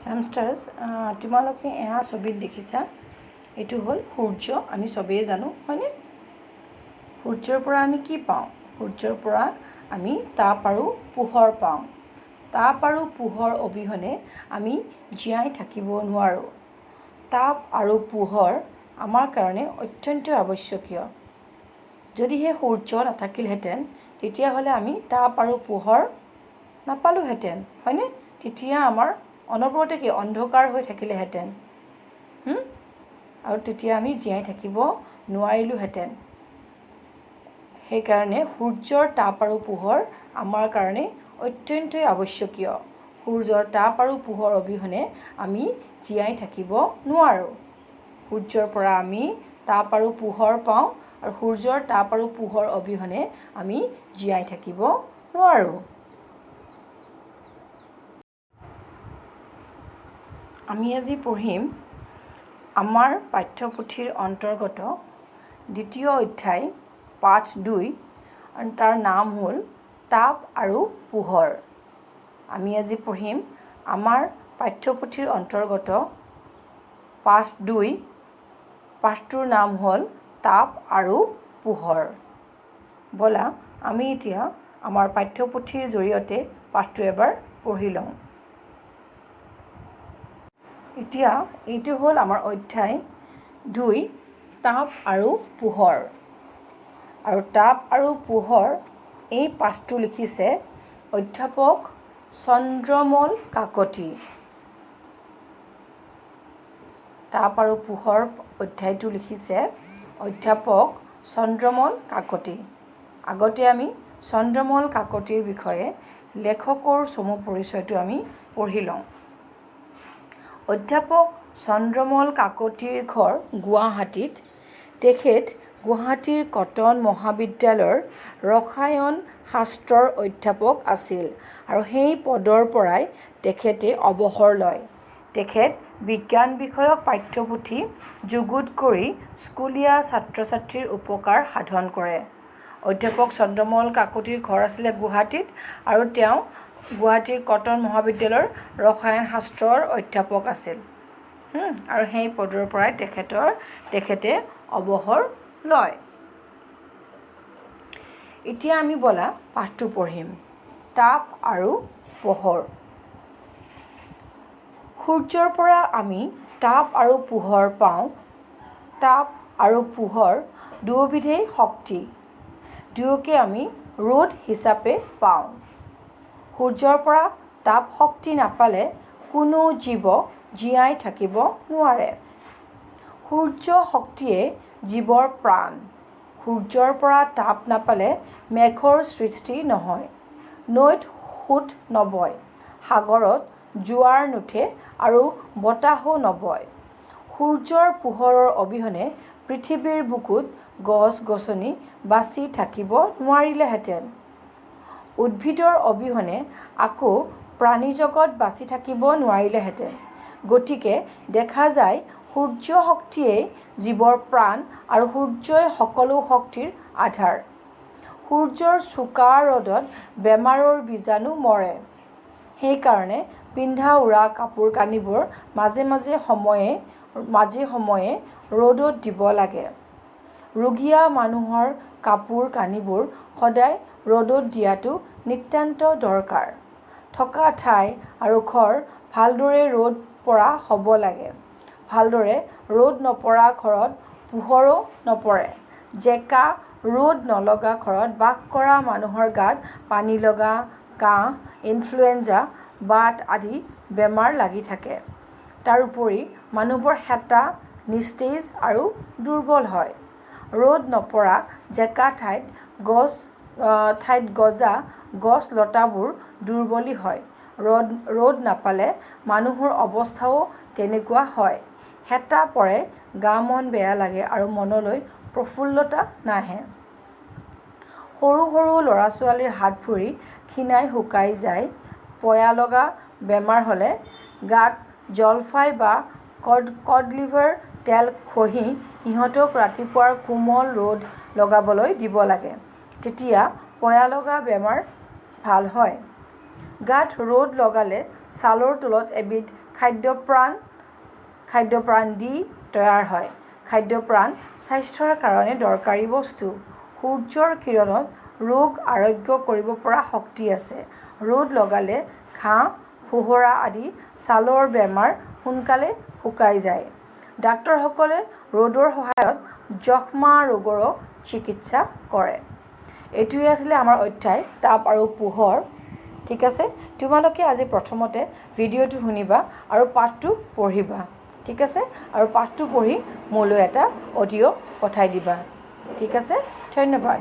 হেমষ্টাৰ্ছ তোমালোকে এয়া ছবিত দেখিছা এইটো হ'ল সূৰ্য আমি চবেই জানো হয়নে সূৰ্যৰ পৰা আমি কি পাওঁ সূৰ্যৰ পৰা আমি তাপ আৰু পোহৰ পাওঁ তাপ আৰু পোহৰ অবিহনে আমি জীয়াই থাকিব নোৱাৰোঁ তাপ আৰু পোহৰ আমাৰ কাৰণে অত্যন্ত আৱশ্যকীয় যদিহে সূৰ্য নাথাকিলহেঁতেন তেতিয়াহ'লে আমি তাপ আৰু পোহৰ নাপালোহেঁতেন হয়নে তেতিয়া আমাৰ অনবৰতে কি অন্ধকাৰ হৈ থাকিলেহেঁতেন আৰু তেতিয়া আমি জীয়াই থাকিব নোৱাৰিলোহেঁতেন সেইকাৰণে সূৰ্যৰ তাপ আৰু পোহৰ আমাৰ কাৰণে অত্যন্তই আৱশ্যকীয় সূৰ্যৰ তাপ আৰু পোহৰ অবিহনে আমি জীয়াই থাকিব নোৱাৰোঁ সূৰ্যৰ পৰা আমি তাপ আৰু পোহৰ পাওঁ আৰু সূৰ্যৰ তাপ আৰু পোহৰ অবিহনে আমি জীয়াই থাকিব নোৱাৰোঁ আমি আজি পঢ়িম আমাৰ পাঠ্যপুথিৰ অন্তৰ্গত দ্বিতীয় অধ্যায় পাঠ 2 আৰু তাৰ নাম হ'ল তাপ আৰু পোহৰ আমি আজি পঢ়িম আমাৰ পাঠ্যপুথিৰ অন্তৰ্গত পাঠ 2 পাঠটোৰ নাম হ'ল তাপ আৰু পোহৰ ব'লা আমি এতিয়া আমাৰ পাঠ্যপুথিৰ জৰিয়তে পাঠটো এবাৰ পঢ়ি লওঁ এতিয়া এইটো হ'ল আমাৰ অধ্যায় 2 তাপ আৰু পোহৰ আৰু তাপ আৰু পোহৰ এই পাঠটো লিখিছে অধ্যাপক চন্দ্ৰমল কাকতি তাপ আৰু পোহৰ অধ্যায়টো লিখিছে অধ্যাপক চন্দ্ৰমল কাকতি আগতে আমি চন্দ্ৰমল কাকতিৰ বিষয়ে লেখকৰ চমু পৰিচয়টো আমি পঢ়ি লওঁ অধ্যাপক চন্দ্ৰমল কাকতিৰ ঘৰ গুৱাহাটীত তেখেত গুৱাহাটীৰ কটন মহাবিদ্যালয়ৰ ৰসায়ন শাস্ত্ৰৰ অধ্যাপক আছিল আৰু সেই পদৰ পৰাই তেখেতে অৱসৰ লয় তেখেত বিজ্ঞান বিষয়ক পাঠ্যপুথি যুগুত কৰি স্কুলীয়া ছাত্ৰ ছাত্ৰীৰ উপকাৰ সাধন কৰে অধ্যাপক চন্দ্ৰমল কাকতিৰ ঘৰ আছিলে গুৱাহাটীত আৰু তেওঁ গুৱাহাটীৰ কটন মহাবিদ্যালয়ৰ ৰসায়ন শাস্ত্ৰৰ অধ্যাপক আছিল আৰু সেই পদৰ পৰাই তেখেতে অৱসৰ লয় এতিয়া আমি ব'লা পাঠটো পঢ়িম তাপ আৰু পোহৰ সূৰ্যৰ পৰা আমি তাপ আৰু পোহৰ পাওঁ তাপ আৰু পোহৰ দুয়োবিধেই শক্তি দুয়োকে আমি ৰ'দ হিচাপে পাওঁ সূৰ্যৰ পৰা তাপ শক্তি নাপালে কোনো জীৱ জীয়াই থাকিব নোৱাৰে সূৰ্য শক্তিয়ে জীৱৰ প্ৰাণ সূৰ্যৰ পৰা তাপ নাপালে মেঘৰ সৃষ্টি নহয় নৈত সোঁত নবয় সাগৰত জোৱাৰ নুঠে আৰু বতাহো নবয় সূৰ্যৰ পোহৰৰ অবিহনে পৃথিৱীৰ বুকুত গছ গছনি বাচি থাকিব নোৱাৰিলেহেঁতেন উদ্ভিদৰ অবিহনে আকৌ প্ৰাণীজগত বাচি থাকিব নোৱাৰিলেহেঁতেন গতিকে দেখা যায় সূৰ্য শক্তিয়েই জীৱৰ প্ৰাণ আৰু সূৰ্যই সকলো শক্তিৰ আধাৰ সূৰ্যৰ চোকা ৰ'দত বেমাৰৰ বীজাণু মৰে সেইকাৰণে পিন্ধা উৰা কাপোৰ কানিবোৰ মাজে সময়ে ৰ'দত দিব লাগে ৰোগীয়া মানুহৰ কাপোৰ কানিবোৰ সদায় ৰ'দত দিয়াটো নিতান্ত দৰকাৰ থকা ঠাই আৰু ঘৰ ভালদৰে ৰ'দ পৰা হ'ব লাগে ভালদৰে ৰ'দ নপৰা ঘৰত পোহৰো নপৰে জেকা ৰ'দ নলগা ঘৰত বাস কৰা মানুহৰ গাত পানী লগা কাহ ইনফ্লুৱেঞ্জা বাত আদি বেমাৰ লাগি থাকে তাৰোপৰি মানুহবোৰ হেতা নিস্তেজ আৰু দুৰ্বল হয় ৰ'দ নপৰা জেকা ঠাইত গজা গছ লতাবোৰ দুৰ্বলী হয় ৰ'দ নাপালে মানুহৰ অৱস্থাও তেনেকুৱা হয় হেতা পৰে গা মন বেয়া লাগে আৰু মনলৈ প্ৰফুল্লতা নাহে সৰু সৰু ল'ৰা ছোৱালীৰ হাত ভৰি ক্ষীণাই শুকাই যায় পয়া লগা বেমাৰ হ'লে গাত জলফাই বা কড লিভাৰ তেল ঘঁহি সিহঁতক ৰাতিপুৱাৰ কোমল ৰ'দ লগাবলৈ দিব লাগে তেতিয়া পয়া লগা বেমাৰ ভাল হয় গাত ৰ'দ লগালে ছালৰ তলত এবিধ খাদ্যপ্ৰাণ দি তৈয়াৰ হয়। খাদ্যপ্ৰাণ স্বাস্থ্যৰ কাৰণে দৰকাৰী বস্তু। সূৰ্যৰ কিৰণত ৰোগ আৰোগ্য কৰিব পৰা শক্তি আছে। ৰ'দ লগালে ঘাঁ ফোহৰা আদি ছালৰ বেমাৰ সোনকালে শুকাই যায়। ডাক্তৰসকলে ৰ'দৰ সহায়ত যক্ষ্মা ৰোগৰো চিকিৎসা কৰে। এইটোৱে আছিলে আমাৰ অধ্যায় তাপ আৰু পোহৰ। ঠিক আছে, তোমালোকে আজি প্ৰথমতে ভিডিঅ'টো শুনিবা আৰু পাঠটো পঢ়িবা। ঠিক আছে, আৰু পাঠটো পঢ়ি মোলৈ এটা অডিঅ' পঠাই দিবা। ঠিক আছে, ধন্যবাদ।